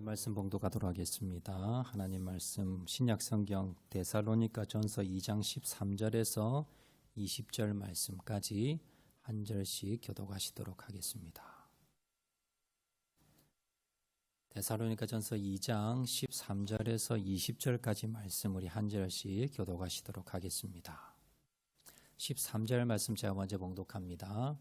말씀 봉독하도록 하겠습니다. 하나님 말씀 신약성경 데살로니가전서 2장 13절에서 20절 말씀까지 한 절씩 교독하시도록 하겠습니다. 데살로니가전서 2장 13절에서 20절까지 말씀 우리 한 절씩 교독하시도록 하겠습니다. 13절 말씀 제가 먼저 봉독합니다.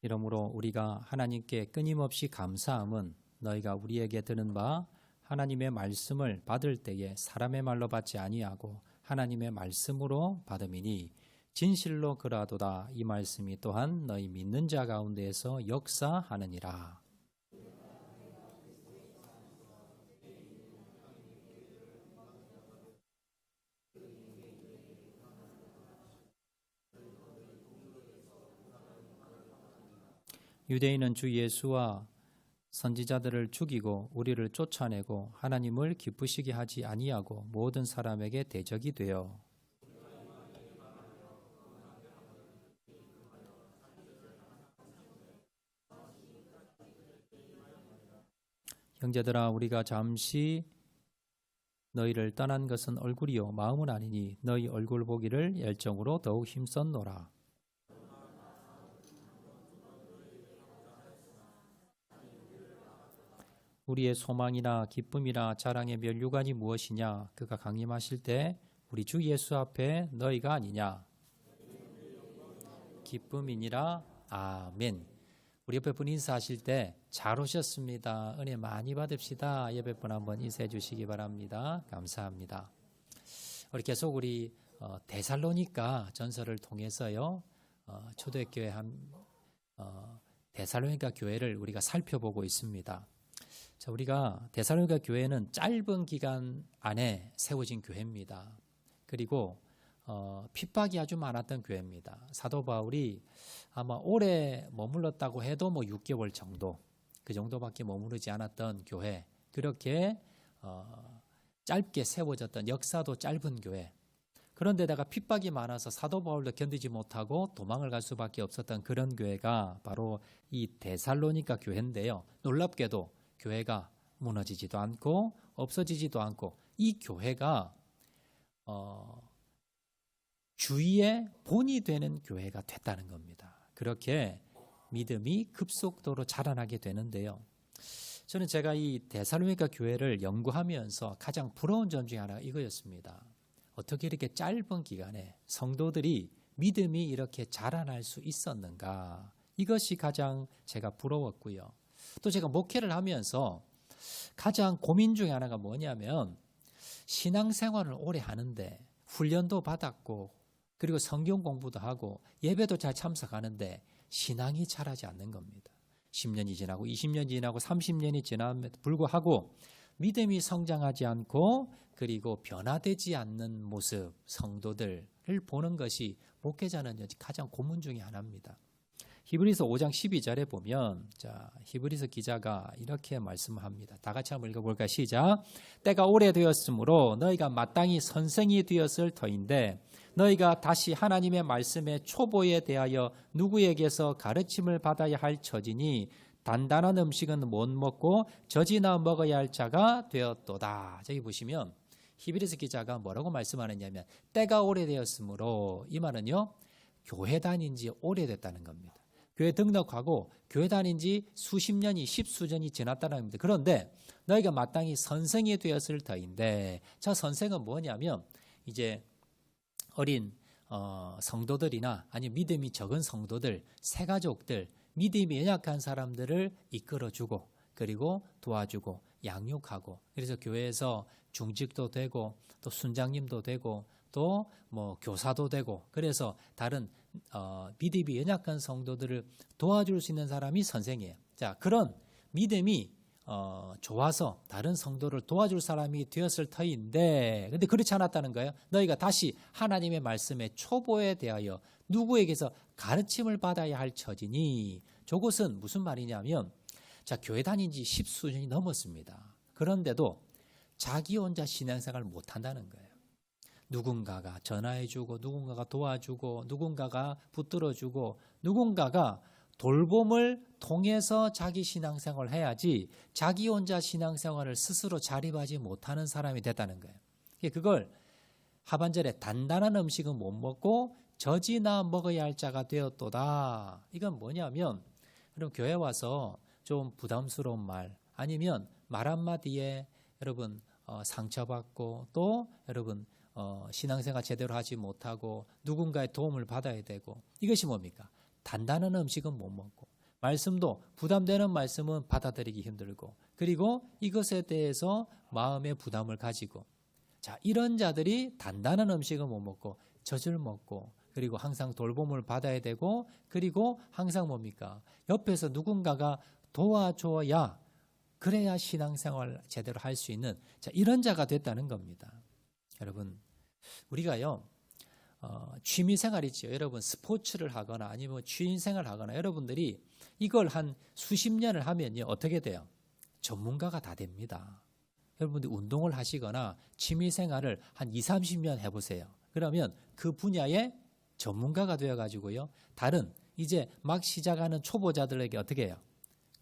이러므로 우리가 하나님께 끊임없이 감사함은 너희가 우리에게 들은 바 하나님의 말씀을 받을 때에 사람의 말로 받지 아니하고 하나님의 말씀으로 받음이니 진실로 그러하도다. 이 말씀이 또한 너희 믿는 자 가운데에서 역사하느니라. 유대인은 주 예수와 선지자들을 죽이고 우리를 쫓아내고 하나님을 기쁘시게 하지 아니하고 모든 사람에게 대적이 되어 형제들아 우리가 잠시 너희를 떠난 것은 얼굴이요 마음은 아니니 너희 얼굴 보기를 열정으로 더욱 힘썼노라. 우리의 소망이나 기쁨이나 자랑의 면류관이 무엇이냐? 그가 강림하실 때 우리 주 예수 앞에 너희가 아니냐? 기쁨이니라. 아멘. 우리 옆에 분 인사하실 때 잘 오셨습니다. 은혜 많이 받읍시다. 옆에 분 한번 인사해 주시기 바랍니다. 감사합니다. 우리 데살로니가 전서를 통해서요. 초대교회 데살로니가 교회를 우리가 살펴보고 있습니다. 자, 우리가 데살로니가 교회는 짧은 기간 안에 세워진 교회입니다. 그리고 핍박이 아주 많았던 교회입니다. 사도 바울이 아마 오래 머물렀다고 해도 6개월 정도, 그 정도밖에 머무르지 않았던 교회, 그렇게 짧게 세워졌던 역사도 짧은 교회. 그런데다가 핍박이 많아서 사도 바울도 견디지 못하고 도망을 갈 수밖에 없었던 그런 교회가 바로 이 데살로니가 교회인데요. 놀랍게도 교회가 무너지지도 않고 없어지지도 않고 이 교회가 주위의 본이 되는 교회가 됐다는 겁니다. 그렇게 믿음이 급속도로 자라나게 되는데요. 저는 제가 이 데살로니가 교회를 연구하면서 가장 부러운 점 중에 하나가 이거였습니다. 어떻게 이렇게 짧은 기간에 성도들이 믿음이 이렇게 자라날 수 있었는가. 이것이 가장 제가 부러웠고요. 또 제가 목회를 하면서 가장 고민 중에 하나가 뭐냐면 신앙생활을 오래 하는데 훈련도 받았고 그리고 성경 공부도 하고 예배도 잘 참석하는데 신앙이 자라지 않는 겁니다. 10년이 지나고 20년이 지나고 30년이 지남에도 불구하고 믿음이 성장하지 않고 그리고 변화되지 않는 모습 성도들을 보는 것이 목회자는 가장 고문 중에 하나입니다. 히브리서 5장 12절에 보면 히브리서 기자가 이렇게 말씀합니다. 다 같이 한번 읽어볼까요? 시작. 때가 오래되었으므로 너희가 마땅히 선생이 되었을 터인데 너희가 다시 하나님의 말씀의 초보에 대하여 누구에게서 가르침을 받아야 할 처지니 단단한 음식은 못 먹고 젖이나 먹어야 할 자가 되었도다. 저기 보시면 히브리서 기자가 뭐라고 말씀하느냐면 때가 오래되었으므로 이 말은요. 교회 다닌 지 오래됐다는 겁니다. 교회 등록하고 교회 다닌 지 수십 년이 십수년이 지났다는 겁니다. 그런데 너희가 마땅히 선생이 되었을 터인데 저 선생은 뭐냐면 이제 어린 성도들이나 아니면 믿음이 적은 성도들, 새가족들, 믿음이 연약한 사람들을 이끌어주고 그리고 도와주고 양육하고 그래서 교회에서 중직도 되고 또 순장님도 되고 또 교사도 되고 그래서 다른 믿음이 연약한 성도들을 도와줄 수 있는 사람이 선생이에요. 자, 그런 믿음이 좋아서 다른 성도를 도와줄 사람이 되었을 터인데 근데 그렇지 않았다는 거예요. 너희가 다시 하나님의 말씀의 초보에 대하여 누구에게서 가르침을 받아야 할 처지니 저것은 무슨 말이냐면 교회 다닌 지 십수년이 넘었습니다. 그런데도 자기 혼자 신앙생활을 못한다는 거예요. 누군가가 전화해주고 누군가가 도와주고 누군가가 붙들어주고 누군가가 돌봄을 통해서 자기 신앙생활을 해야지 자기 혼자 신앙생활을 스스로 자립하지 못하는 사람이 됐다는 거예요. 그걸 하반절에 단단한 음식은 못 먹고 젖이나 먹어야 할 자가 되었도다. 이건 뭐냐면 그럼 교회 와서 좀 부담스러운 말 아니면 말 한마디에 여러분 상처받고 또 여러분 신앙생활 제대로 하지 못하고 누군가의 도움을 받아야 되고 이것이 뭡니까? 단단한 음식은 못 먹고 말씀도 부담되는 말씀은 받아들이기 힘들고 그리고 이것에 대해서 마음의 부담을 가지고 자 이런 자들이 단단한 음식은 못 먹고 젖을 먹고 그리고 항상 돌봄을 받아야 되고 그리고 항상 뭡니까? 옆에서 누군가가 도와줘야 그래야 신앙생활 제대로 할 수 있는 자 이런 자가 됐다는 겁니다. 여러분 우리가요 취미생활 있죠. 여러분 스포츠를 하거나 아니면 취미생활을 하거나 여러분들이 이걸 한 수십 년을 하면요 어떻게 돼요? 전문가가 다 됩니다. 여러분들이 운동을 하시거나 취미생활을 한 20, 30년 해보세요. 그러면 그 분야의 전문가가 되어가지고요 다른 이제 막 시작하는 초보자들에게 어떻게 해요?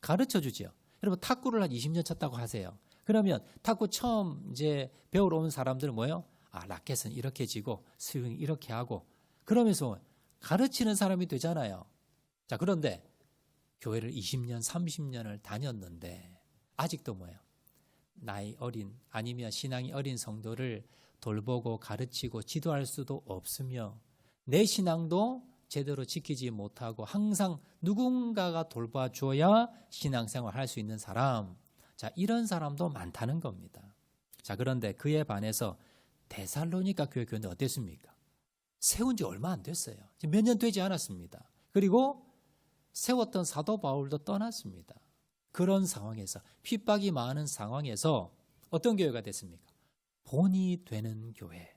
가르쳐 주죠. 여러분 탁구를 한 20년 쳤다고 하세요. 그러면 탁구 처음 이제 배우러 온 사람들은 뭐예요? 아, 라켓은 이렇게 지고 스윙 이렇게 하고 그러면서 가르치는 사람이 되잖아요. 자, 그런데 교회를 20년, 30년을 다녔는데 아직도 뭐예요? 나이 어린 아니면 신앙이 어린 성도를 돌보고 가르치고 지도할 수도 없으며 내 신앙도 제대로 지키지 못하고 항상 누군가가 돌봐줘야 신앙생활 할 수 있는 사람. 자, 이런 사람도 많다는 겁니다. 자, 그런데 그에 반해서 데살로니가 교회 교인들 어땠습니까? 세운 지 얼마 안 됐어요. 지금 몇 년 되지 않았습니다. 그리고 세웠던 사도 바울도 떠났습니다. 그런 상황에서 핍박이 많은 상황에서 어떤 교회가 됐습니까? 본이 되는 교회.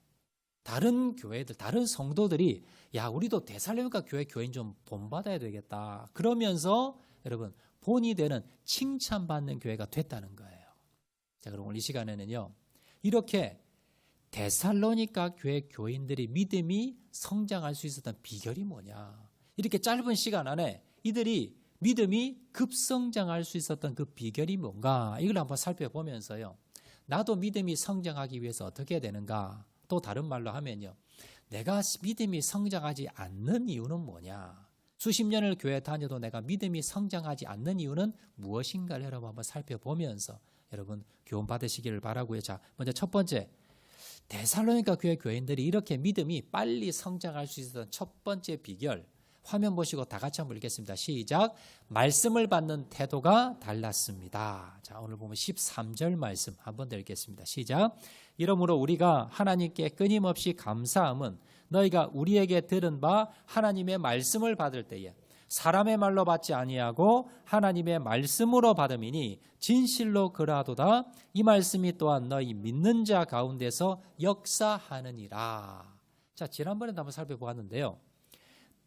다른 교회들, 다른 성도들이 야 우리도 데살로니가 교회 교인 좀 본받아야 되겠다. 그러면서 여러분 본이 되는 칭찬받는 교회가 됐다는 거예요. 자 그럼 오늘 이 시간에는요. 이렇게 데살로니가 교회 교인들이 믿음이 성장할 수 있었던 비결이 뭐냐. 이렇게 짧은 시간 안에 이들이 믿음이 급성장할 수 있었던 그 비결이 뭔가 이걸 한번 살펴보면서요. 나도 믿음이 성장하기 위해서 어떻게 해야 되는가. 또 다른 말로 하면요. 내가 믿음이 성장하지 않는 이유는 뭐냐. 수십 년을 교회 다녀도 내가 믿음이 성장하지 않는 이유는 무엇인가를 여러분 한번 살펴보면서 여러분 교훈 받으시기를 바라고요. 자, 먼저 첫 번째. 데살로니가 교회 교인들이 이렇게 믿음이 빨리 성장할 수 있었던 첫 번째 비결. 화면 보시고 다 같이 한번 읽겠습니다. 시작. 말씀을 받는 태도가 달랐습니다. 자, 오늘 보면 13절 말씀 한번 더 읽겠습니다. 시작. 이러므로 우리가 하나님께 끊임없이 감사함은 너희가 우리에게 들은 바 하나님의 말씀을 받을 때에 사람의 말로 받지 아니하고 하나님의 말씀으로 받음이니 진실로 그러하도다. 이 말씀이 또한 너희 믿는 자 가운데서 역사하느니라. 자, 지난번에도 한번 살펴보았는데요.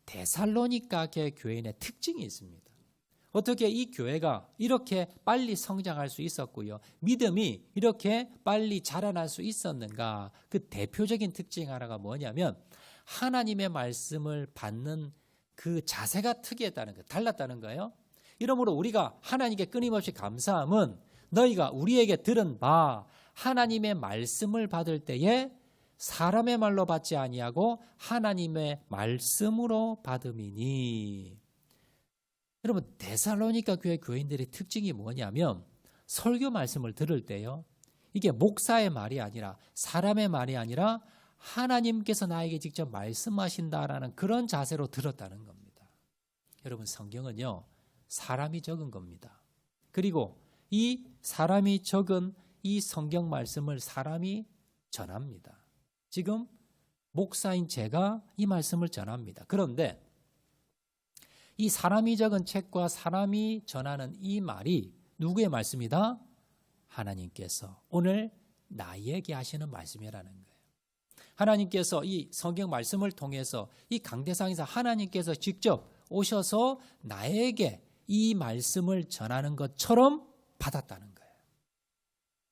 데살로니가 교회인의 특징이 있습니다. 어떻게 이 교회가 이렇게 빨리 성장할 수 있었고요. 믿음이 이렇게 빨리 자라날 수 있었는가. 그 대표적인 특징 하나가 뭐냐면 하나님의 말씀을 받는 그 자세가 특이했다는 거, 달랐다는 거예요. 이러므로 우리가 하나님께 끊임없이 감사함은 너희가 우리에게 들은 바 하나님의 말씀을 받을 때에 사람의 말로 받지 아니하고 하나님의 말씀으로 받음이니. 여러분 데살로니가 교회 교인들의 특징이 뭐냐면 설교 말씀을 들을 때요. 이게 목사의 말이 아니라 사람의 말이 아니라 하나님께서 나에게 직접 말씀하신다라는 그런 자세로 들었다는 겁니다. 여러분 성경은요. 사람이 적은 겁니다. 그리고 이 사람이 적은 이 성경 말씀을 사람이 전합니다. 지금 목사인 제가 이 말씀을 전합니다. 그런데 이 사람이 적은 책과 사람이 전하는 이 말이 누구의 말씀이다? 하나님께서 오늘 나에게 하시는 말씀이라는 거예요. 하나님께서 이 성경 말씀을 통해서 이 강대상에서 하나님께서 직접 오셔서 나에게 이 말씀을 전하는 것처럼 받았다는 거예요.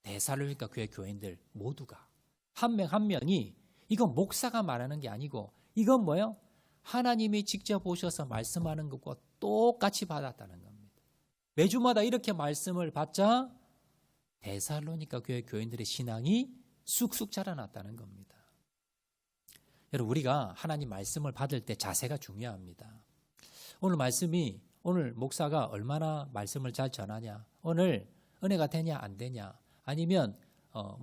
데살로니가 교회 교인들 모두가 한 명 한 명이 이건 목사가 말하는 게 아니고 이건 뭐예요? 하나님이 직접 오셔서 말씀하는 것과 똑같이 받았다는 겁니다. 매주마다 이렇게 말씀을 받자 데살로니가 교회 교인들의 신앙이 쑥쑥 자라났다는 겁니다. 여러분, 우리가 하나님 말씀을 받을 때 자세가 중요합니다. 오늘 목사가 얼마나 말씀을 잘 전하냐, 오늘 은혜가 되냐 안 되냐, 아니면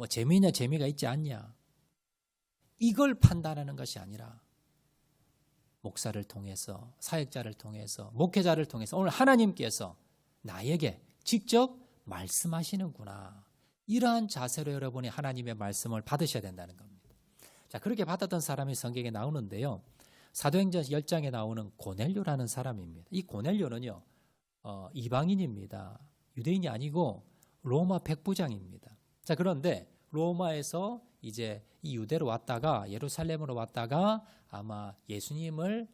재미있냐 재미가 있지 않냐, 이걸 판단하는 것이 아니라 목사를 통해서, 사역자를 통해서, 목회자를 통해서 오늘 하나님께서 나에게 직접 말씀하시는구나, 이러한 자세로 여러분이 하나님의 말씀을 받으셔야 된다는 겁니다. 자, 그렇게 받았던 사람이 성경에 나오는데요, 사도행전 10장에 나오는 고넬료라는 사람입니다. 이 고넬료는요, 이방인입니다. 유대인이 아니고 로마 백부장입니다. 자, 그런데 로마에서 이제 이 유대로 왔다가 예루살렘으로 왔다가 아마 예수님을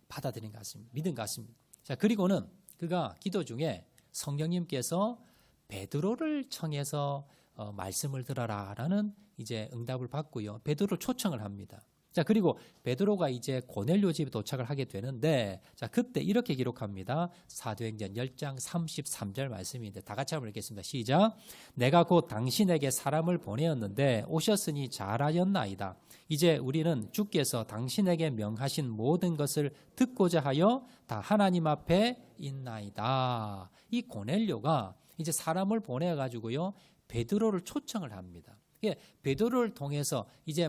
받아들인 것 같습니다. 믿은 것 같습니다. 자, 그리고는 그가 기도 중에 성령님께서 베드로를 청해서 말씀을 들어라라는 이제 응답을 받고요, 베드로를 초청을 합니다. 자, 그리고 베드로가 이제 고넬료 집에 도착을 하게 되는데, 자, 그때 이렇게 기록합니다. 사도행전 10장 33절 말씀인데 다 같이 한번 읽겠습니다. 시작. 내가 곧 당신에게 사람을 보내었는데 오셨으니 잘하였나이다. 이제 우리는 주께서 당신에게 명하신 모든 것을 듣고자 하여 다 하나님 앞에 있나이다. 이 고넬료가 이제 사람을 보내가지고요, 베드로를 초청을 합니다. 베드로를 통해서 이제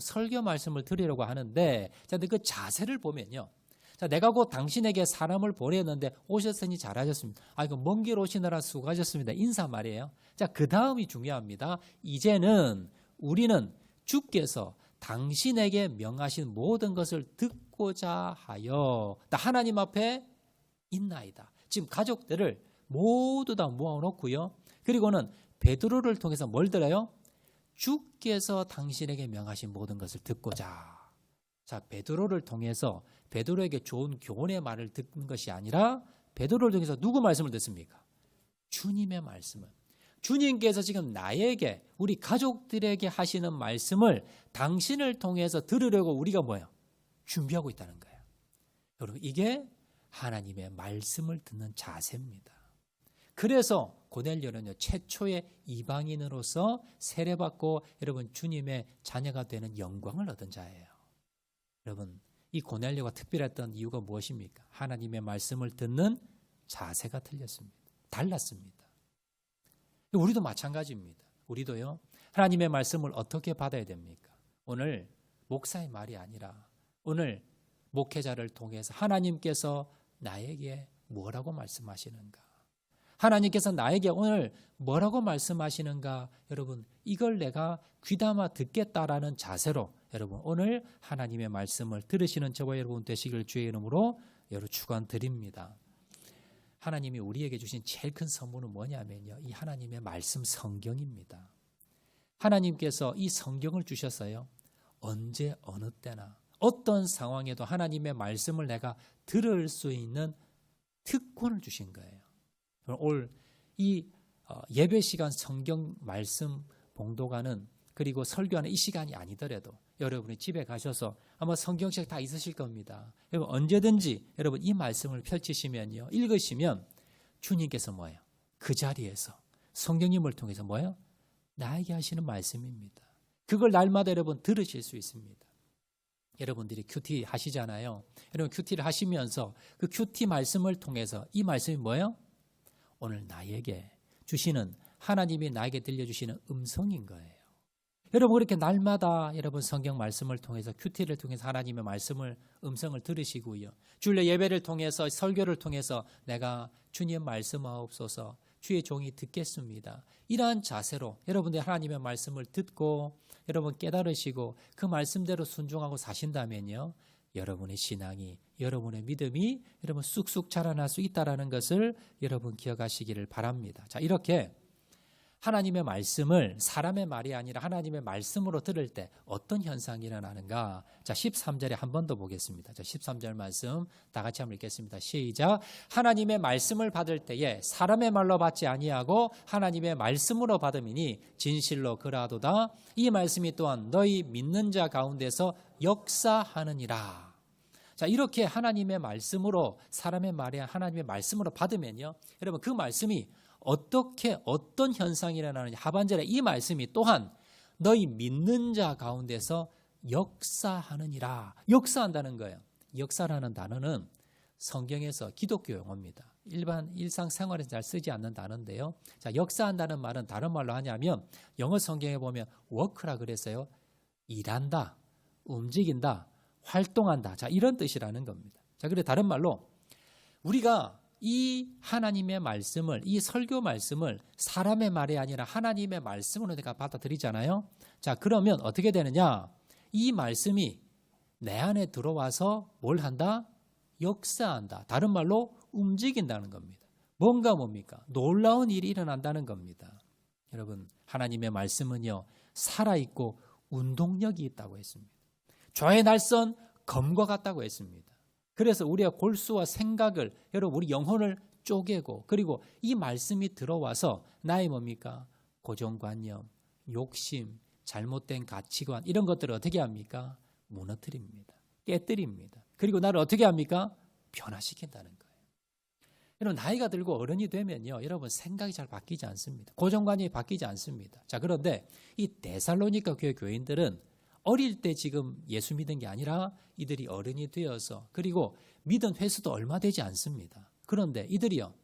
설교 말씀을 드리려고 하는데, 자, 근데 그 자세를 보면요, 자, 내가 곧 당신에게 사람을 보냈는데 오셨으니 잘하셨습니다. 이거 먼 길 오시느라 수고하셨습니다. 인사 말이에요. 자, 그 다음이 중요합니다. 이제는 우리는 주께서 당신에게 명하신 모든 것을 듣고자 하여 다 하나님 앞에 있나이다. 지금 가족들을 모두 다 모아놓고요, 그리고는 베드로를 통해서 뭘 들어요? 주께서 당신에게 명하신 모든 것을 듣고자. 자, 베드로를 통해서 베드로에게 좋은 교훈의 말을 듣는 것이 아니라 베드로를 통해서 누구 말씀을 듣습니까? 주님의 말씀을. 주님께서 지금 나에게, 우리 가족들에게 하시는 말씀을 당신을 통해서 들으려고 우리가 뭐예요? 준비하고 있다는 거예요. 여러분, 이게 하나님의 말씀을 듣는 자세입니다. 그래서 고넬료는요, 최초의 이방인으로서 세례받고 여러분 주님의 자녀가 되는 영광을 얻은 자예요. 여러분, 이 고넬료가 특별했던 이유가 무엇입니까? 하나님의 말씀을 듣는 자세가 달랐습니다. 우리도 마찬가지입니다. 우리도요, 하나님의 말씀을 어떻게 받아야 됩니까? 오늘 목사의 말이 아니라 오늘 목회자를 통해서 하나님께서 나에게 뭐라고 말씀하시는가? 하나님께서 나에게 오늘 뭐라고 말씀하시는가? 여러분, 이걸 내가 귀담아 듣겠다라는 자세로 여러분 오늘 하나님의 말씀을 들으시는 저와 여러분 되시길 주의 이름으로 여러분 축원드립니다. 하나님이 우리에게 주신 제일 큰 선물은 뭐냐면요, 이 하나님의 말씀 성경입니다. 하나님께서 이 성경을 주셨어요. 언제 어느 때나 어떤 상황에도 하나님의 말씀을 내가 들을 수 있는 특권을 주신 거예요. 올 이 예배 시간 성경 말씀 봉독하는, 그리고 설교하는 이 시간이 아니더라도 여러분이 집에 가셔서 아마 성경책 다 있으실 겁니다. 여러분 언제든지 여러분 이 말씀을 펼치시면요, 읽으시면 주님께서 뭐예요? 그 자리에서 성령님을 통해서 뭐예요? 나에게 하시는 말씀입니다. 그걸 날마다 여러분 들으실 수 있습니다. 여러분들이 큐티 하시잖아요. 여러분 큐티를 하시면서 그 큐티 말씀을 통해서 이 말씀이 뭐예요? 오늘 나에게 주시는, 하나님이 나에게 들려주시는 음성인 거예요. 여러분 그렇게 날마다 여러분 성경 말씀을 통해서, 큐티를 통해서 하나님의 말씀을, 음성을 들으시고요, 주일날 예배를 통해서, 설교를 통해서 내가 주님 말씀하옵소서, 주의 종이 듣겠습니다, 이러한 자세로 여러분들이 하나님의 말씀을 듣고 여러분 깨달으시고 그 말씀대로 순종하고 사신다면요, 여러분의 신앙이, 여러분의 믿음이 여러분 쑥쑥 자라날 수 있다는 것을 여러분 기억하시기를 바랍니다. 자, 이렇게 하나님의 말씀을 사람의 말이 아니라 하나님의 말씀으로 들을 때 어떤 현상이 일어나는가? 자, 13절에 한 번 더 보겠습니다. 자, 13절 말씀 다 같이 한번 읽겠습니다. 시작. 하나님의 말씀을 받을 때에 사람의 말로 받지 아니하고 하나님의 말씀으로 받음이니 진실로 그라도다. 이 말씀이 또한 너희 믿는 자 가운데서 역사하느니라. 자, 이렇게 하나님의 말씀으로 사람의 말이 하나님의 말씀으로 받으면요. 여러분 그 말씀이 어떻게 어떤 현상이 일어나느냐. 하반절에 이 말씀이 또한 너희 믿는 자 가운데서 역사하느니라. 역사한다는 거예요. 역사라는 단어는 성경에서 기독교 용어입니다. 일반 일상생활에서 잘 쓰지 않는 단어인데요. 자, 역사한다는 말은 다른 말로 하냐면 영어 성경에 보면 work라 그랬어요. 일한다, 움직인다, 활동한다. 자, 이런 뜻이라는 겁니다. 자, 그래 다른 말로 우리가 이 하나님의 말씀을, 이 설교 말씀을 사람의 말이 아니라 하나님의 말씀으로 내가 받아들이잖아요. 자, 그러면 어떻게 되느냐? 이 말씀이 내 안에 들어와서 뭘 한다? 역사한다. 다른 말로 움직인다는 겁니다. 뭔가 뭡니까? 놀라운 일이 일어난다는 겁니다. 여러분, 하나님의 말씀은요, 살아있고 운동력이 있다고 했습니다. 저의 날선 검과 같다고 했습니다. 그래서 우리가 골수와 생각을, 여러분 우리 영혼을 쪼개고, 그리고 이 말씀이 들어와서 나의 뭡니까? 고정관념, 욕심, 잘못된 가치관 이런 것들을 어떻게 합니까? 무너뜨립니다. 깨뜨립니다. 그리고 나를 어떻게 합니까? 변화시킨다는 거예요. 여러분 나이가 들고 어른이 되면요, 여러분 생각이 잘 바뀌지 않습니다. 고정관념이 바뀌지 않습니다. 자, 그런데 이 데살로니가 교회 교인들은 어릴 때 지금 예수 믿은 게 아니라 이들이 어른이 되어서, 그리고 믿은 횟수도 얼마 되지 않습니다. 그런데 이들이요,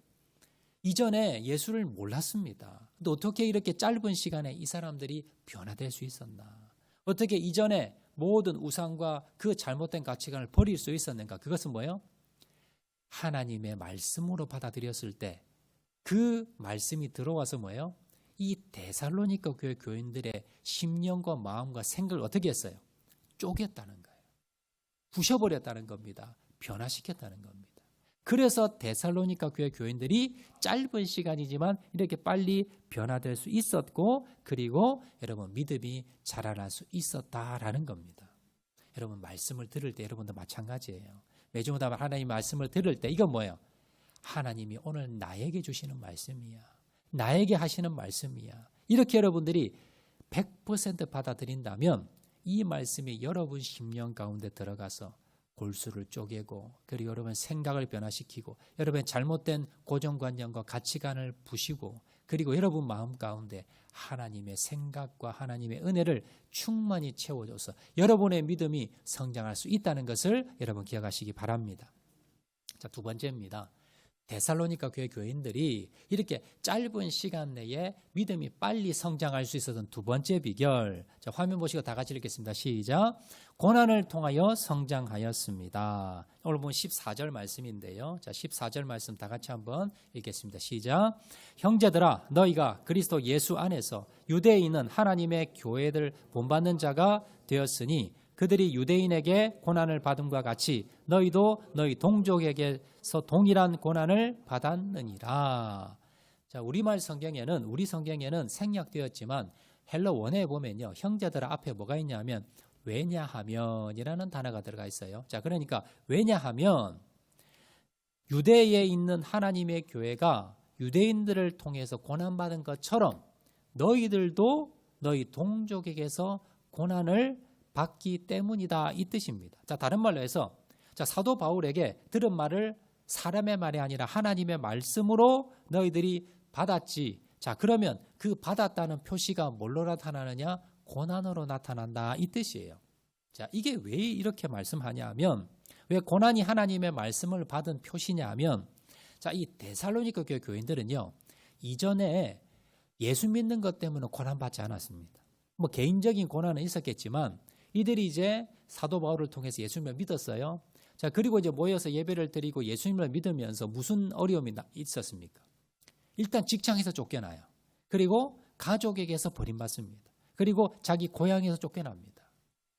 이전에 예수를 몰랐습니다. 근데 어떻게 이렇게 짧은 시간에 이 사람들이 변화될 수 있었나? 어떻게 이전에 모든 우상과 그 잘못된 가치관을 버릴 수 있었는가? 그것은 뭐예요? 하나님의 말씀으로 받아들였을 때 그 말씀이 들어와서 뭐예요? 이 데살로니가 교회 교인들의 심령과 마음과 생각을 어떻게 했어요? 쪼갰다는 거예요. 부셔버렸다는 겁니다. 변화시켰다는 겁니다. 그래서 데살로니가 교회 교인들이 짧은 시간이지만 이렇게 빨리 변화될 수 있었고, 그리고 여러분 믿음이 자라날 수 있었다라는 겁니다. 여러분 말씀을 들을 때 여러분도 마찬가지예요. 매주마다 하나님 말씀을 들을 때 이건 뭐예요? 하나님이 오늘 나에게 주시는 말씀이야. 나에게 하시는 말씀이야. 이렇게 여러분들이 100% 받아들인다면 이 말씀이 여러분 심령 가운데 들어가서 골수를 쪼개고, 그리고 여러분 생각을 변화시키고, 여러분의 잘못된 고정관념과 가치관을 부시고, 그리고 여러분 마음 가운데 하나님의 생각과 하나님의 은혜를 충만히 채워줘서 여러분의 믿음이 성장할 수 있다는 것을 여러분 기억하시기 바랍니다. 자, 두 번째입니다. 데살로니가 교회 교인들이 이렇게 짧은 시간 내에 믿음이 빨리 성장할 수 있었던 두 번째 비결. 자, 화면 보시고 다 같이 읽겠습니다. 시작. 고난을 통하여 성장하였습니다. 오늘 보면 14절 말씀인데요. 자, 14절 말씀 다 같이 한번 읽겠습니다. 시작. 형제들아, 너희가 그리스도 예수 안에서 유대에 있는 하나님의 교회들 본받는 자가 되었으니 그들이 유대인에게 고난을 받음과 같이 너희도 너희 동족에게서 동일한 고난을 받았느니라. 자, 우리 성경에는 생략되었지만 헬러 원어에 보면요, 형제들 앞에 뭐가 있냐면 왜냐하면이라는 단어가 들어가 있어요. 자, 그러니까 왜냐하면 유대에 있는 하나님의 교회가 유대인들을 통해서 고난받은 것처럼 너희들도 너희 동족에게서 고난을 받기 때문이다, 이 뜻입니다. 자, 다른 말로 해서, 자, 사도 바울에게 들은 말을 사람의 말이 아니라 하나님의 말씀으로 너희들이 받았지. 자, 그러면 그 받았다는 표시가 뭘로 나타나느냐? 고난으로 나타난다, 이 뜻이에요. 자, 이게 왜 이렇게 말씀하냐면, 왜 고난이 하나님의 말씀을 받은 표시냐면, 자, 이 데살로니가 교회 교인들은요, 이전에 예수 믿는 것 때문에 고난받지 않았습니다. 뭐 개인적인 고난은 있었겠지만 이들이 이제 사도 바울을 통해서 예수님을 믿었어요. 자, 그리고 이제 모여서 예배를 드리고 예수님을 믿으면서 무슨 어려움이 있었습니까? 일단 직장에서 쫓겨나요. 그리고 가족에게서 버림받습니다. 그리고 자기 고향에서 쫓겨납니다.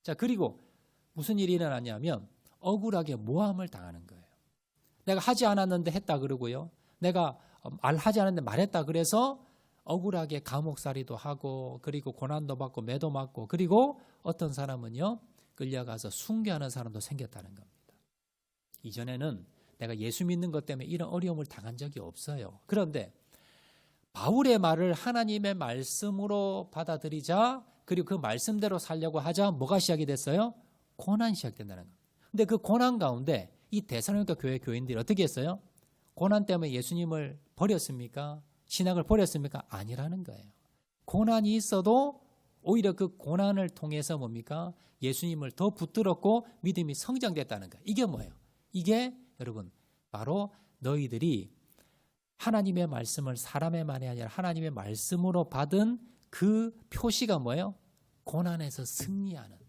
자, 그리고 무슨 일이 일어나냐면 억울하게 모함을 당하는 거예요. 내가 하지 않았는데 했다 그러고요. 내가 말하지 않았는데 말했다 그래서 억울하게 감옥살이도 하고, 그리고 고난도 받고 매도 맞고, 그리고 어떤 사람은요 끌려가서 순교하는 사람도 생겼다는 겁니다. 이전에는 내가 예수 믿는 것 때문에 이런 어려움을 당한 적이 없어요. 그런데 바울의 말을 하나님의 말씀으로 받아들이자, 그리고 그 말씀대로 살려고 하자 뭐가 시작이 됐어요? 고난이 시작된다는 겁니다. 근데 그 고난 가운데 이 데살로니가 교회 교인들이 어떻게 했어요? 고난 때문에 예수님을 버렸습니까? 신학을 버렸습니까? 아니라는 거예요. 고난이 있어도 오히려 그 고난을 통해서 뭡니까? 예수님을 더 붙들었고 믿음이 성장됐다는 거예요. 이게 뭐예요? 이게 여러분 바로 너희들이 하나님의 말씀을 사람의 말이 아니라 하나님의 말씀으로 받은 그 표시가 뭐예요? 고난에서 승리하는.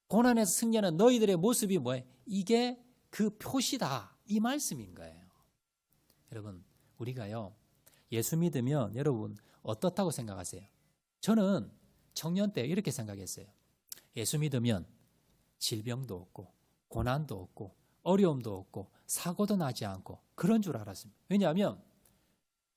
고난에서 승리하는 너희들의 모습이 뭐예요? 이게 그 표시다. 이 말씀인 거예요. 여러분 우리가요. 예수 믿으면 여러분 어떻다고 생각하세요? 저는 청년 때 이렇게 생각했어요. 예수 믿으면 질병도 없고 고난도 없고 어려움도 없고 사고도 나지 않고 그런 줄 알았습니다. 왜냐하면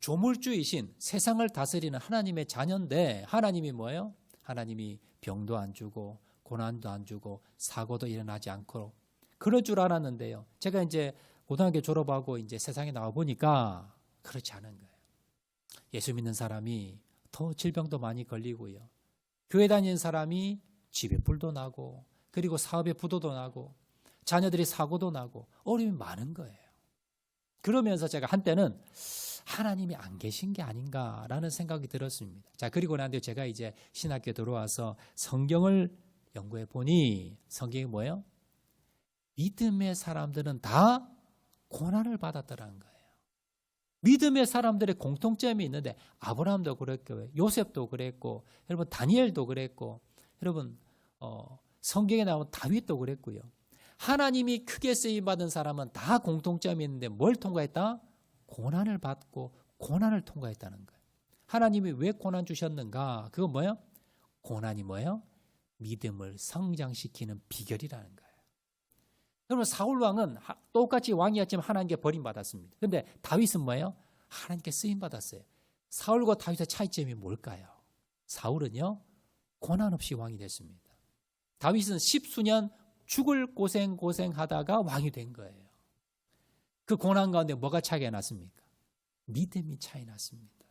조물주이신 세상을 다스리는 하나님의 자녀인데 하나님이 뭐예요? 하나님이 병도 안 주고 고난도 안 주고 사고도 일어나지 않고 그럴 줄 알았는데요. 제가 이제 고등학교 졸업하고 이제 세상에 나와 보니까 그렇지 않은 거예요. 예수 믿는 사람이 더 질병도 많이 걸리고요. 교회 다니는 사람이 집에 불도 나고 그리고 사업에 부도도 나고 자녀들이 사고도 나고 어려움이 많은 거예요. 그러면서 제가 한때는 하나님이 안 계신 게 아닌가라는 생각이 들었습니다. 자, 그리고 난 뒤에 제가 이제 신학교에 들어와서 성경을 연구해 보니 성경이 뭐예요? 믿음의 사람들은 다 고난을 받았더라는 거예요. 믿음의 사람들의 공통점이 있는데 아브라함도 그랬고 요셉도 그랬고 여러분 다니엘도 그랬고 여러분 성경에 나온 다윗도 그랬고요. 하나님이 크게 쓰임받은 사람은 다 공통점이 있는데 뭘 통과했다? 고난을 받고 고난을 통과했다는 거예요. 하나님이 왜 고난 주셨는가? 그건 뭐예요? 고난이 뭐예요? 믿음을 성장시키는 비결이라는 거예요. 여러분 사울 왕은 똑같이 왕이었지만 하나님께 버림받았습니다. 그런데 다윗은 뭐예요? 하나님께 쓰임받았어요. 사울과 다윗의 차이점이 뭘까요? 사울은요 고난 없이 왕이 됐습니다. 다윗은 10수년 죽을 고생하다가 왕이 된 거예요. 그 고난 가운데 뭐가 차이가 났습니까? 믿음이 차이 났습니다.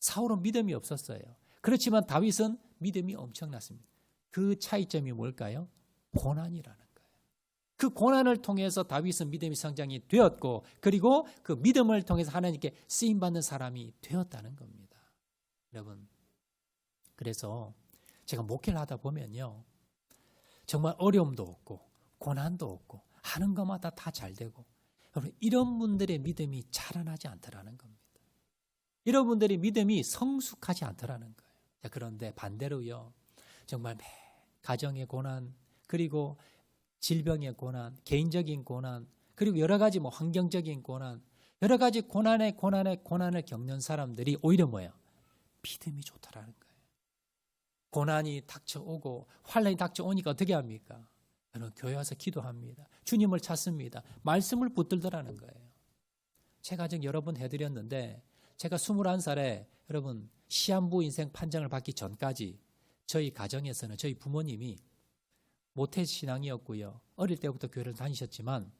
사울은 믿음이 없었어요. 그렇지만 다윗은 믿음이 엄청났습니다. 그 차이점이 뭘까요? 고난이라는 거예요. 그 고난을 통해서 다윗은 믿음이 성장이 되었고 그리고 그 믿음을 통해서 하나님께 쓰임받는 사람이 되었다는 겁니다. 여러분 그래서 제가 목회를 하다 보면요 정말 어려움도 없고 고난도 없고 하는 것마다 다 잘 되고 여러분 이런 분들의 믿음이 자라나지 않더라는 겁니다. 이런 분들의 믿음이 성숙하지 않더라는 거예요. 자, 그런데 반대로요 정말 매 가정의 고난 그리고 질병의 고난, 개인적인 고난, 그리고 여러 가지 환경적인 고난, 여러 가지 고난을 겪는 사람들이 오히려 뭐예요? 믿음이 좋다라는 거예요. 고난이 닥쳐오고 환난이 닥쳐오니까 어떻게 합니까? 저는 교회 와서 기도합니다. 주님을 찾습니다. 말씀을 붙들더라는 거예요. 제가 지금 여러 번 해드렸는데 제가 21살에 여러분 시한부 인생 판정을 받기 전까지 저희 가정에서는 저희 부모님이 모태신앙이었고요. 어릴 때부터 교회를 다니셨지만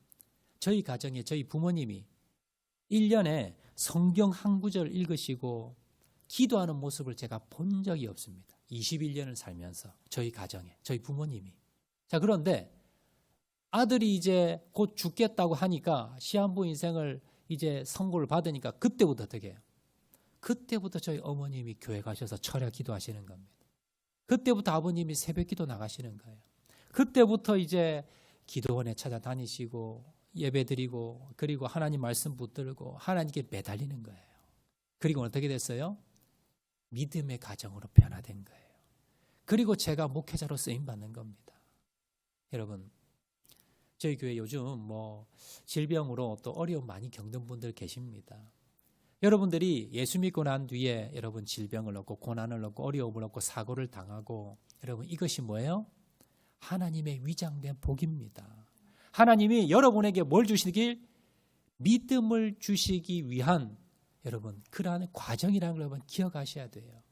저희 가정에 저희 부모님이 1년에 성경 한 구절 읽으시고 기도하는 모습을 제가 본 적이 없습니다. 21년을 살면서 저희 가정에 저희 부모님이. 자, 그런데 아들이 이제 곧 죽겠다고 하니까 시한부 인생을 이제 선고를 받으니까 그때부터 어떻게 해요? 그때부터 저희 어머님이 교회 가셔서 철야 기도하시는 겁니다. 그때부터 아버님이 새벽 기도 나가시는 거예요. 그때부터 이제 기도원에 찾아다니시고 예배드리고 그리고 하나님 말씀 붙들고 하나님께 매달리는 거예요. 그리고 어떻게 됐어요? 믿음의 가정으로 변화된 거예요. 그리고 제가 목회자로 쓰임받는 겁니다. 여러분 저희 교회 요즘 질병으로 또 어려움 많이 겪는 분들 계십니다. 여러분들이 예수 믿고 난 뒤에 여러분 질병을 얻고 고난을 얻고 어려움을 얻고 사고를 당하고 여러분 이것이 뭐예요? 하나님의 위장된 복입니다. 하나님이 여러분에게 뭘 주시길? 믿음을 주시기 위한 여러분 그러한 과정이라는 걸 여러분 기억하셔야 돼요.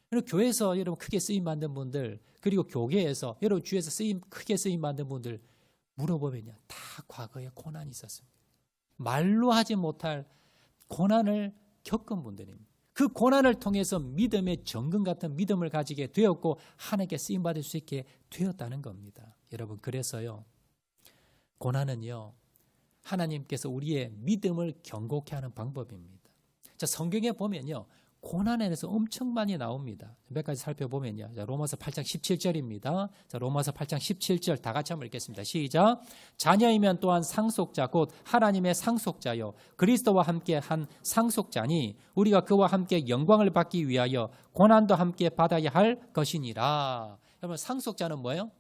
그리고 교회에서 여러분 크게 쓰임 받는 분들 그리고 교회에서 여러분 주에서 크게 쓰임 받는 분들 물어보면요 다 과거에 고난이 있었습니다. 말로 하지 못할 고난을 겪은 분들입니다. 그 고난을 통해서 믿음의 정금 같은 믿음을 가지게 되었고 하나님께 쓰임받을 수 있게 되었다는 겁니다. 여러분 그래서요 고난은요, 하나님께서 우리의 믿음을 견고케 하는 방법입니다. 자, 성경에 보면요, 고난에 대해서 엄청 많이 나옵니다. 몇 가지 살펴보면요. 자, 로마서 8장 17절입니다. 자, 로마서 8장 17절 다 같이 한번 읽겠습니다. 시작. 자녀이면 또한 상속자 곧 하나님의 상속자요 그리스도와 함께 한 상속자니 우리가 그와 함께 영광을 받기 위하여 고난도 함께 받아야 할 것이니라. 여러분, 상속자는 뭐예요?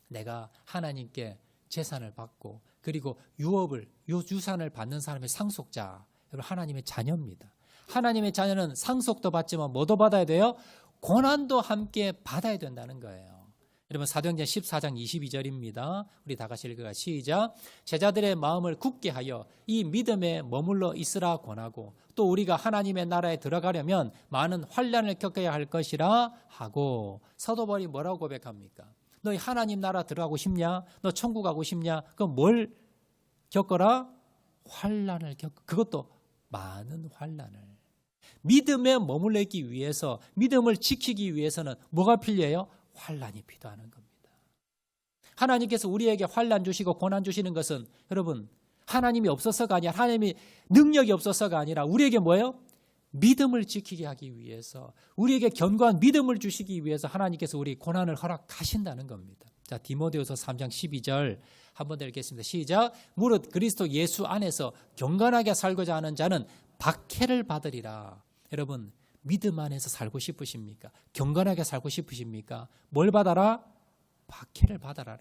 내가 하나님께 재산을 받고 그리고 유산을 받는 사람의 상속자. 여러분, 하나님의 자녀입니다. 하나님의 자녀는 상속도 받지만 뭐도 받아야 돼요? 고난도 함께 받아야 된다는 거예요. 여러분, 사도행전 14장 22절입니다. 우리 다 같이 읽어가 시작. 제자들의 마음을 굳게 하여 이 믿음에 머물러 있으라 권하고 또 우리가 하나님의 나라에 들어가려면 많은 환난을 겪어야 할 것이라 하고. 사도 바울이 뭐라고 고백합니까? 너희 하나님 나라 들어가고 싶냐? 너 천국 가고 싶냐? 그럼 뭘 겪어라? 환난을 그것도 많은 환난을. 믿음에 머물러 있기 위해서, 믿음을 지키기 위해서는 뭐가 필요해요? 환난이 필요하는 겁니다. 하나님께서 우리에게 환난 주시고 고난 주시는 것은 여러분, 하나님이 없어서가 아니라, 하나님이 능력이 없어서가 아니라 우리에게 뭐예요? 믿음을 지키게 하기 위해서, 우리에게 견고한 믿음을 주시기 위해서 하나님께서 우리 고난을 허락하신다는 겁니다. 자, 디모데후서 3장 12절 한 번 더 읽겠습니다. 시작. 무릇 그리스도 예수 안에서 경건하게 살고자 하는 자는 박해를 받으리라. 여러분, 믿음 안에서 살고 싶으십니까? 경건하게 살고 싶으십니까? 뭘 받아라? 박해를 받아라.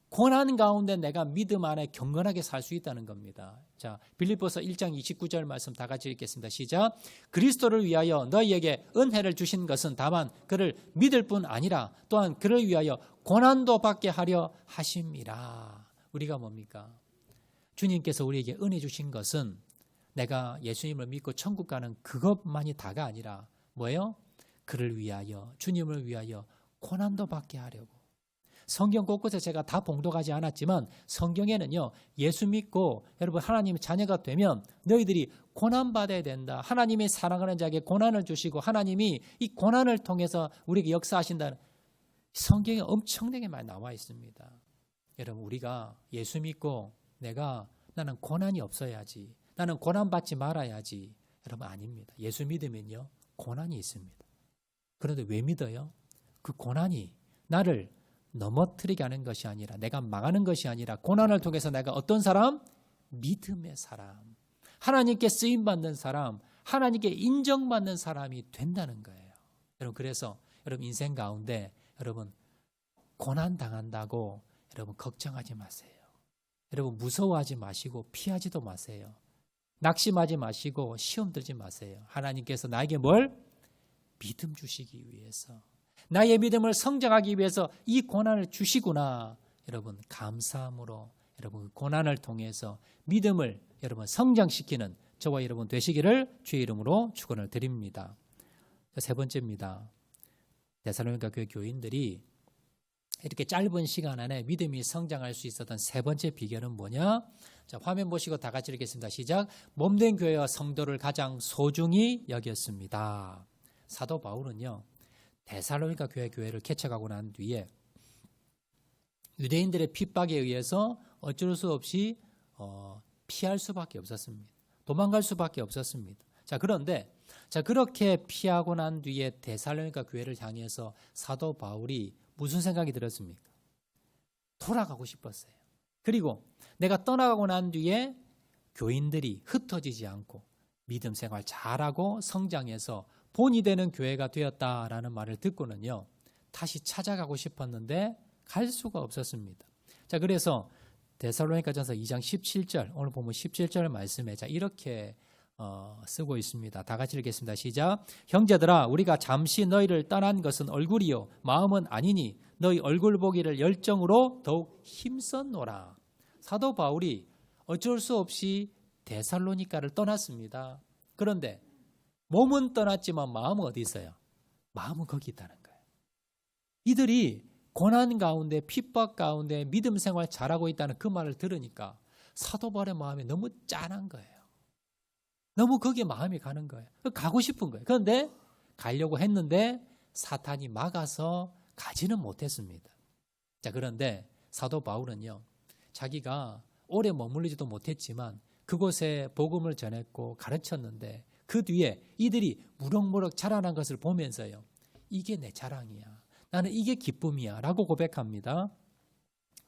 고난 가운데 내가 믿음 안에 경건하게 살 수 있다는 겁니다. 자, 빌립보서 1장 29절 말씀 다 같이 읽겠습니다. 시작. 그리스도를 위하여 너희에게 은혜를 주신 것은 다만 그를 믿을 뿐 아니라 또한 그를 위하여 고난도 받게 하려 하심이라. 우리가 뭡니까? 주님께서 우리에게 은혜 주신 것은 내가 예수님을 믿고 천국 가는 그것만이 다가 아니라 뭐예요? 그를 위하여, 주님을 위하여 고난도 받게 하려고. 성경 곳곳에 제가 다 봉독하지 않았지만 성경에는요, 예수 믿고 여러분 하나님의 자녀가 되면 너희들이 고난받아야 된다. 하나님이 사랑하는 자에게 고난을 주시고 하나님이 이 고난을 통해서 우리에게 역사하신다는 성경에 엄청나게 많이 나와 있습니다. 여러분, 우리가 예수 믿고 나는 고난이 없어야지, 나는 고난받지 말아야지. 여러분, 아닙니다. 예수 믿으면요, 고난이 있습니다. 그런데 왜 믿어요? 그 고난이 나를 넘어뜨리게 하는 것이 아니라, 내가 망하는 것이 아니라, 고난을 통해서 내가 어떤 사람? 믿음의 사람, 하나님께 쓰임받는 사람, 하나님께 인정받는 사람이 된다는 거예요. 여러분, 그래서 여러분 인생 가운데 여러분 고난 당한다고 여러분 걱정하지 마세요. 여러분 무서워하지 마시고 피하지도 마세요. 낙심하지 마시고 시험 들지 마세요. 하나님께서 나에게 뭘? 믿음 주시기 위해서, 나의 믿음을 성장하기 위해서 이 고난을 주시구나. 여러분 감사함으로 여러분 고난을 통해서 믿음을 여러분 성장시키는 저와 여러분 되시기를 주의 이름으로 축원을 드립니다. 세 번째입니다. 데살로니가 교회 교인들이 이렇게 짧은 시간 안에 믿음이 성장할 수 있었던 세 번째 비결은 뭐냐? 자, 화면 보시고 다 같이 읽겠습니다. 시작. 몸된 교회와 성도를 가장 소중히 여겼습니다. 사도 바울은요, 데살로니가 교회를 개척하고 난 뒤에 유대인들의 핍박에 의해서 어쩔 수 없이 피할 수밖에 없었습니다. 도망갈 수밖에 없었습니다. 자, 그런데 그렇게 피하고 난 뒤에 데살로니가 교회를 향해서 사도 바울이 무슨 생각이 들었습니까? 돌아가고 싶었어요. 그리고 내가 떠나가고 난 뒤에 교인들이 흩어지지 않고 믿음 생활 잘하고 성장해서 본이 되는 교회가 되었다라는 말을 듣고는요, 다시 찾아가고 싶었는데 갈 수가 없었습니다. 자, 그래서 데살로니가전서 2장 17절, 오늘 보면 17절 말씀에 이렇게 쓰고 있습니다. 다 같이 읽겠습니다. 시작. 형제들아, 우리가 잠시 너희를 떠난 것은 얼굴이요 마음은 아니니 너희 얼굴 보기를 열정으로 더욱 힘썼노라. 사도 바울이 어쩔 수 없이 데살로니가를 떠났습니다. 그런데 몸은 떠났지만 마음은 어디 있어요? 마음은 거기 있다는 거예요. 이들이 고난 가운데 핍박 가운데 믿음 생활 잘하고 있다는 그 말을 들으니까 사도 바울의 마음이 너무 짠한 거예요. 너무 거기에 마음이 가는 거예요. 가고 싶은 거예요. 그런데 가려고 했는데 사탄이 막아서 가지는 못했습니다. 자, 그런데 사도 바울은요, 자기가 오래 머물리지도 못했지만 그곳에 복음을 전했고 가르쳤는데 그 뒤에 이들이 무럭무럭 자라난 것을 보면서요. 이게 내 자랑이야. 나는 이게 기쁨이야 라고 고백합니다.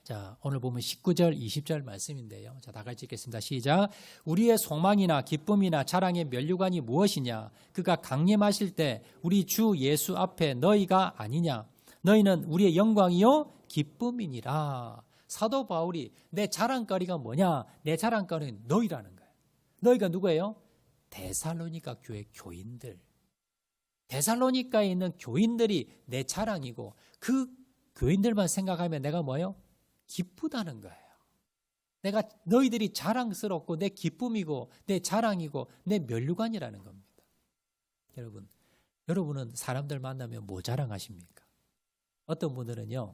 자, 오늘 보면 19절, 20절 말씀인데요. 자, 다 같이 읽겠습니다. 시작. 우리의 소망이나 기쁨이나 자랑의 면류관이 무엇이냐? 그가 강림하실 때 우리 주 예수 앞에 너희가 아니냐? 너희는 우리의 영광이요 기쁨이니라. 사도 바울이 내 자랑거리가 뭐냐? 내 자랑거리는 너희라는 거예요. 너희가 누구예요? 데살로니가 교회 교인들. 데살로니가에 있는 교인들이 내 자랑이고 그 교인들만 생각하면 내가 뭐예요? 기쁘다는 거예요. 내가 너희들이 자랑스럽고 내 기쁨이고 내 자랑이고 내 면류관이라는 겁니다. 여러분은 사람들 만나면 뭐 자랑하십니까? 어떤 분들은요,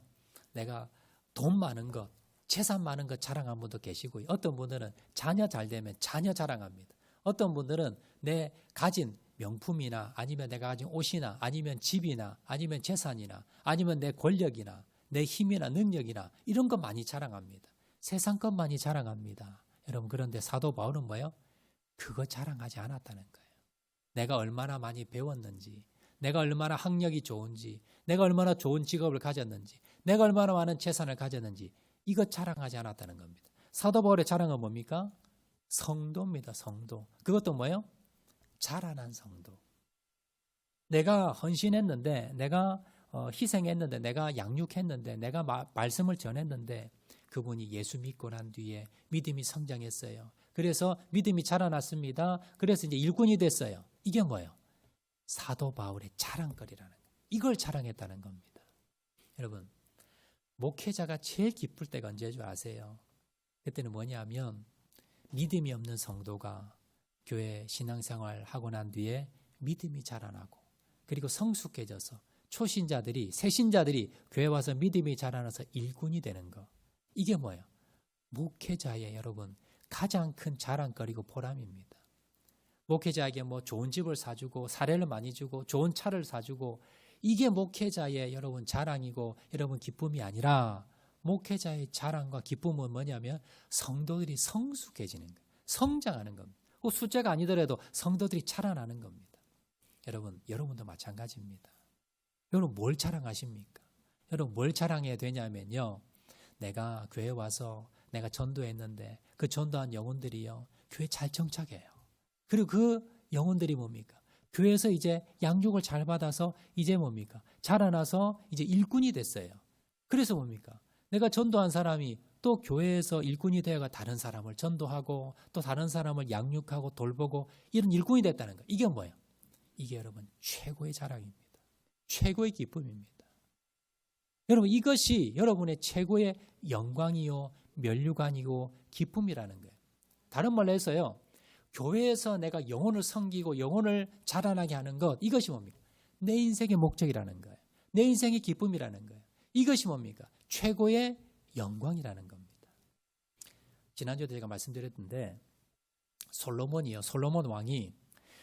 내가 돈 많은 것, 재산 많은 것 자랑하는 분도 계시고요. 어떤 분들은 자녀 잘 되면 자녀 자랑합니다. 어떤 분들은 내 가진 명품이나 아니면 내가 가진 옷이나 아니면 집이나 아니면 재산이나 아니면 내 권력이나 내 힘이나 능력이나 이런 거 많이 자랑합니다. 세상 것 많이 자랑합니다. 여러분, 그런데 사도 바울은 뭐예요? 그거 자랑하지 않았다는 거예요. 내가 얼마나 많이 배웠는지, 내가 얼마나 학력이 좋은지, 내가 얼마나 좋은 직업을 가졌는지, 내가 얼마나 많은 재산을 가졌는지 이거 자랑하지 않았다는 겁니다. 사도 바울의 자랑은 뭡니까? 성도입니다. 성도. 그것도 뭐예요? 자라난 성도. 내가 헌신했는데, 내가 희생했는데, 내가 양육했는데, 내가 말씀을 전했는데 그분이 예수 믿고 난 뒤에 믿음이 성장했어요. 그래서 믿음이 자라났습니다. 그래서 이제 일꾼이 됐어요. 이게 뭐예요? 사도 바울의 자랑거리라는 거예요. 이걸 자랑했다는 겁니다. 여러분, 목회자가 제일 기쁠 때가 언제인 줄 아세요? 그때는 뭐냐면 믿음이 없는 성도가 교회 신앙생활 하고 난 뒤에 믿음이 자라나고 그리고 성숙해져서 초신자들이, 새신자들이 교회 와서 믿음이 자라나서 일꾼이 되는 거. 이게 뭐예요? 목회자의 여러분 가장 큰 자랑거리고 보람입니다. 목회자에게 뭐 좋은 집을 사주고 사례를 많이 주고 좋은 차를 사주고 이게 목회자의 여러분 자랑이고 여러분 기쁨이 아니라 목회자의 자랑과 기쁨은 뭐냐면 성도들이 성숙해지는 거예요. 성장하는 겁니다. 숫자가 아니더라도 성도들이 자라나는 겁니다. 여러분도 마찬가지입니다. 여러분 뭘 자랑하십니까? 여러분 뭘 자랑해야 되냐면요. 내가 교회 와서 내가 전도했는데 그 전도한 영혼들이요. 교회 잘 정착해요. 그리고 그 영혼들이 뭡니까? 교회에서 이제 양육을 잘 받아서 이제 뭡니까? 자라나서 이제 일꾼이 됐어요. 그래서 뭡니까? 내가 전도한 사람이 또 교회에서 일꾼이 되어가 다른 사람을 전도하고 또 다른 사람을 양육하고 돌보고 이런 일꾼이 됐다는 거예요. 이게 뭐예요? 이게 여러분 최고의 자랑입니다. 최고의 기쁨입니다. 여러분 이것이 여러분의 최고의 영광이요 면류관이고 기쁨이라는 거예요. 다른 말로 해서요. 교회에서 내가 영혼을 섬기고 영혼을 자라나게 하는 것 이것이 뭡니까? 내 인생의 목적이라는 거예요. 내 인생의 기쁨이라는 거예요. 이것이 뭡니까? 최고의 영광이라는 겁니다. 지난주에 제가 말씀드렸는데 솔로몬 왕이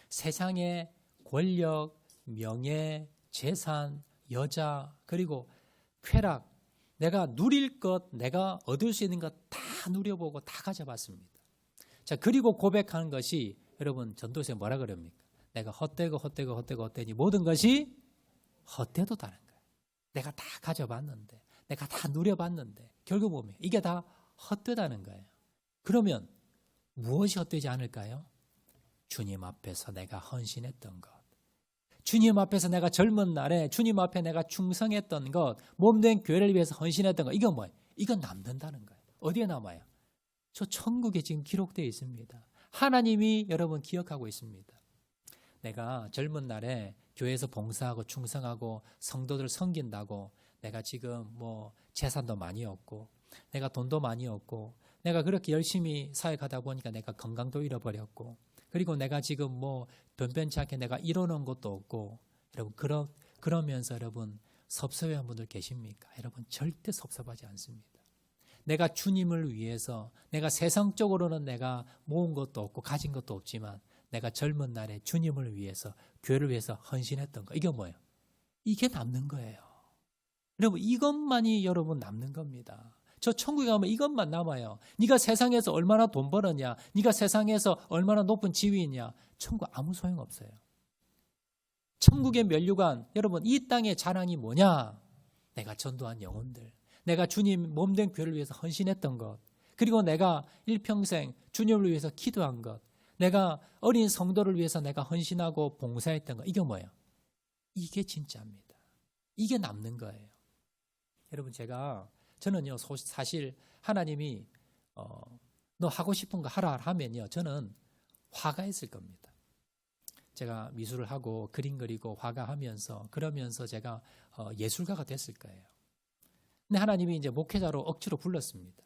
세상의 권력, 명예, 재산, 여자 그리고 쾌락 내가 누릴 것, 내가 얻을 수 있는 것 다 누려보고 다 가져봤습니다. 자, 그리고 고백하는 것이 여러분 전도서에 뭐라 그럽니까? 내가 헛되니 모든 것이 헛되도다는 거예요. 내가 다 가져봤는데 내가 다 누려봤는데 결국 보면 이게 다 헛되다는 거예요. 그러면 무엇이 헛되지 않을까요? 주님 앞에서 내가 헌신했던 것, 주님 앞에서 내가 젊은 날에 주님 앞에 내가 충성했던 것, 몸된 교회를 위해서 헌신했던 것, 이건 뭐예요? 이건 남는다는 거예요. 어디에 남아요? 저 천국에 지금 기록되어 있습니다. 하나님이 여러분 기억하고 있습니다. 내가 젊은 날에 교회에서 봉사하고 충성하고 성도들 섬긴다고 내가 지금 뭐 재산도 많이 얻고 내가 돈도 많이 얻고 내가 그렇게 열심히 사역하다 보니까 내가 건강도 잃어버렸고 그리고 내가 지금 뭐 변변치 않게 내가 이뤄놓은 것도 없고 여러분 그러면서 여러분 섭섭해하는 분들 계십니까? 여러분 절대 섭섭하지 않습니다. 내가 주님을 위해서 내가 세상적으로는 내가 모은 것도 없고 가진 것도 없지만 내가 젊은 날에 주님을 위해서 교회를 위해서 헌신했던 거 이게 뭐예요? 이게 남는 거예요. 여러분 이것만이 여러분 남는 겁니다. 저 천국에 가면 이것만 남아요. 네가 세상에서 얼마나 돈 벌었냐, 네가 세상에서 얼마나 높은 지위냐, 천국 아무 소용없어요. 천국의 면류관, 여러분 이 땅의 자랑이 뭐냐? 내가 전도한 영혼들, 내가 주님 몸된 교회를 위해서 헌신했던 것, 그리고 내가 일평생 주님을 위해서 기도한 것, 내가 어린 성도를 위해서 내가 헌신하고 봉사했던 것, 이게 뭐예요? 이게 진짜입니다. 이게 남는 거예요. 여러분 저는요 사실 하나님이 너 하고 싶은 거 하라 하면요 저는 화가 있을 겁니다. 제가 미술을 하고 그림 그리고 화가하면서 그러면서 제가 예술가가 됐을 거예요. 근데 하나님이 이제 목회자로 억지로 불렀습니다.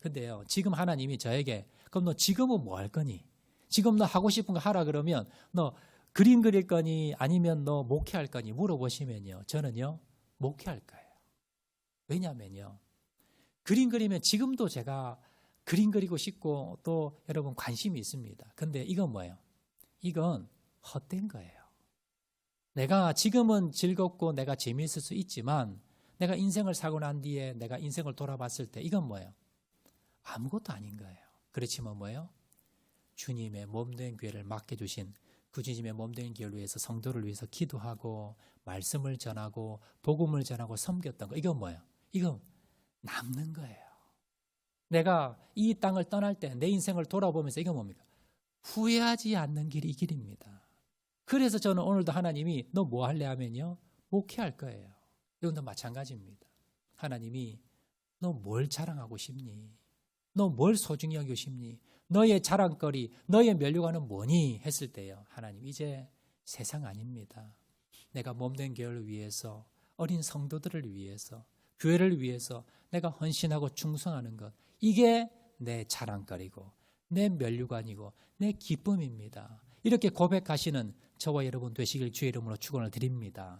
근데요 지금 하나님이 저에게 그럼 너 지금은 뭐 할 거니? 지금 너 하고 싶은 거 하라 그러면 너 그림 그릴 거니 아니면 너 목회할 거니 물어보시면요 저는요 목회할 거예요. 왜냐하면요 그림 그리면 지금도 제가 그림 그리고 싶고 또 여러분 관심이 있습니다. 근데 이건 뭐예요? 이건 헛된 거예요. 내가 지금은 즐겁고 내가 재미있을 수 있지만 내가 인생을 사고 난 뒤에 내가 인생을 돌아봤을 때 이건 뭐예요? 아무것도 아닌 거예요. 그렇지만 뭐예요? 주님의 몸된 교회를 맡겨주신 그 주님의 몸된 교회를 위해서 성도를 위해서 기도하고 말씀을 전하고 복음을 전하고 섬겼던 거 이건 뭐예요? 이건 남는 거예요. 내가 이 땅을 떠날 때 내 인생을 돌아보면서 이건 뭡니까? 후회하지 않는 길이 이 길입니다. 그래서 저는 오늘도 하나님이 너 뭐 할래 하면요 목회할 거예요. 이건도 마찬가지입니다. 하나님이 너 뭘 자랑하고 싶니? 너 뭘 소중히 여기고 싶니? 너의 자랑거리, 너의 면류관은 뭐니? 했을 때요 하나님 이제 세상 아닙니다. 내가 몸된 교회를 위해서 어린 성도들을 위해서 교회를 위해서 내가 헌신하고 충성하는 것 이게 내 자랑거리고 내 면류관이고 내 기쁨입니다. 이렇게 고백하시는 저와 여러분 되시길 주의 이름으로 축원을 드립니다.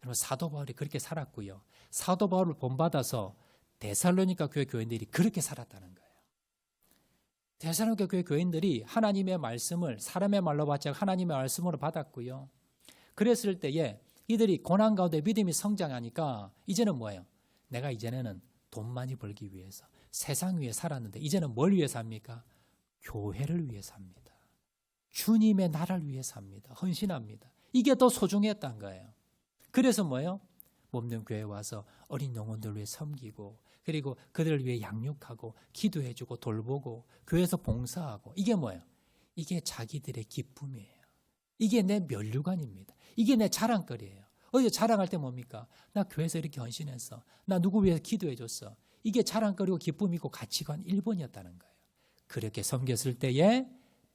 여러분 사도 바울이 그렇게 살았고요. 사도 바울을 본받아서 데살로니가 교회 교인들이 그렇게 살았다는 거예요. 데살로니가 교회 교인들이 하나님의 말씀을 사람의 말로 받지 않고 하나님의 말씀으로 받았고요. 그랬을 때에 이들이 고난 가운데 믿음이 성장하니까 이제는 뭐예요? 내가 이제는 돈 많이 벌기 위해서 세상 위에 살았는데 이제는 뭘 위해 삽니까? 교회를 위해 삽니다. 주님의 나라를 위해 삽니다. 헌신합니다. 이게 더 소중했던 거예요. 그래서 뭐예요? 몸된 교회에 와서 어린 영혼들을 위해 섬기고 그리고 그들을 위해 양육하고 기도해주고 돌보고 교회에서 봉사하고 이게 뭐예요? 이게 자기들의 기쁨이에요. 이게 내 면류관입니다. 이게 내 자랑거리예요. 어디서 자랑할 때 뭡니까? 나 교회에서 이렇게 헌신했어. 나 누구 위해서 기도해줬어. 이게 자랑거리고 기쁨이고 가치관 1번이었다는 거예요. 그렇게 섬겼을 때에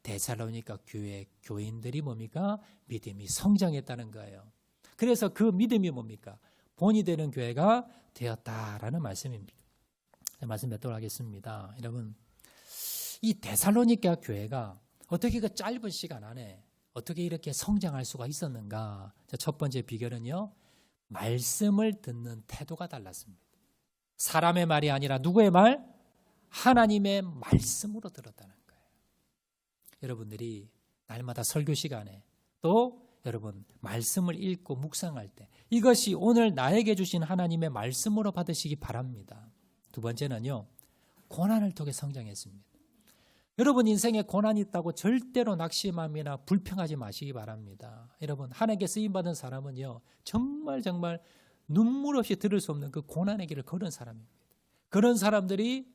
데살로니가 교회 교인들이 뭡니까? 믿음이 성장했다는 거예요. 그래서 그 믿음이 뭡니까? 본이 되는 교회가 되었다라는 말씀입니다. 말씀 맺도록 하겠습니다. 여러분, 이 데살로니가 교회가 어떻게 그 짧은 시간 안에 어떻게 이렇게 성장할 수가 있었는가? 첫 번째 비결은요, 말씀을 듣는 태도가 달랐습니다. 사람의 말이 아니라 누구의 말? 하나님의 말씀으로 들었다는 거예요. 여러분들이 날마다 설교 시간에 또 여러분 말씀을 읽고 묵상할 때 이것이 오늘 나에게 주신 하나님의 말씀으로 받으시기 바랍니다. 두 번째는요, 고난을 통해 성장했습니다. 여러분 인생에 고난이 있다고 절대로 낙심함이나 불평하지 마시기 바랍니다. 여러분 하나님께 쓰임받은 사람은요 정말 눈물 없이 들을 수 없는 그 고난의 길을 걸은 사람입니다. 그런 사람들이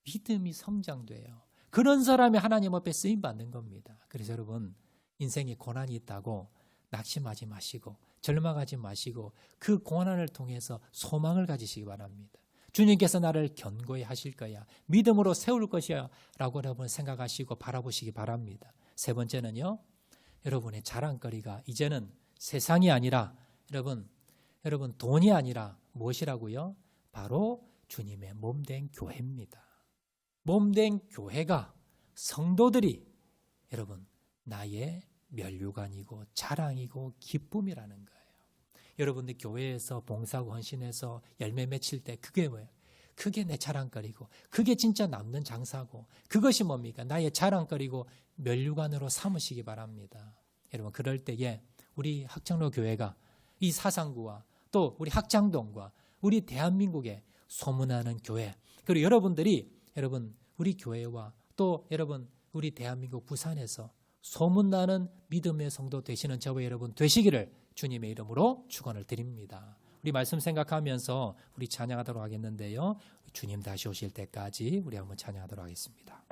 믿음이 성장돼요. 그런 사람이 하나님 앞에 쓰임받는 겁니다. 그래서 여러분 인생에 고난이 있다고 낙심하지 마시고 절망하지 마시고 그 고난을 통해서 소망을 가지시기 바랍니다. 주님께서 나를 견고히 하실 거야. 믿음으로 세울 것이야 라고 여러분 생각하시고 바라보시기 바랍니다. 세 번째는요. 여러분의 자랑거리가 이제는 세상이 아니라 여러분 돈이 아니라 무엇이라고요? 바로 주님의 몸된 교회입니다. 몸된 교회가 성도들이 여러분 나의 면류관이고 자랑이고 기쁨이라는 거예요. 여러분들 교회에서 봉사하고 헌신해서 열매 맺힐 때 그게 뭐예요? 그게 내 자랑거리고 그게 진짜 남는 장사고 그것이 뭡니까? 나의 자랑거리고 면류관으로 삼으시기 바랍니다. 여러분 그럴 때에 우리 학장로 교회가 이 사상구와 또 우리 학장동과 우리 대한민국에 소문나는 교회, 그리고 여러분 우리 교회와 또 여러분 우리 대한민국 부산에서 소문나는 믿음의 성도 되시는 저와 여러분 되시기를 주님의 이름으로 축원을 드립니다. 우리 말씀 생각하면서 우리 찬양하도록 하겠는데요. 주님 다시 오실 때까지 우리 한번 찬양하도록 하겠습니다.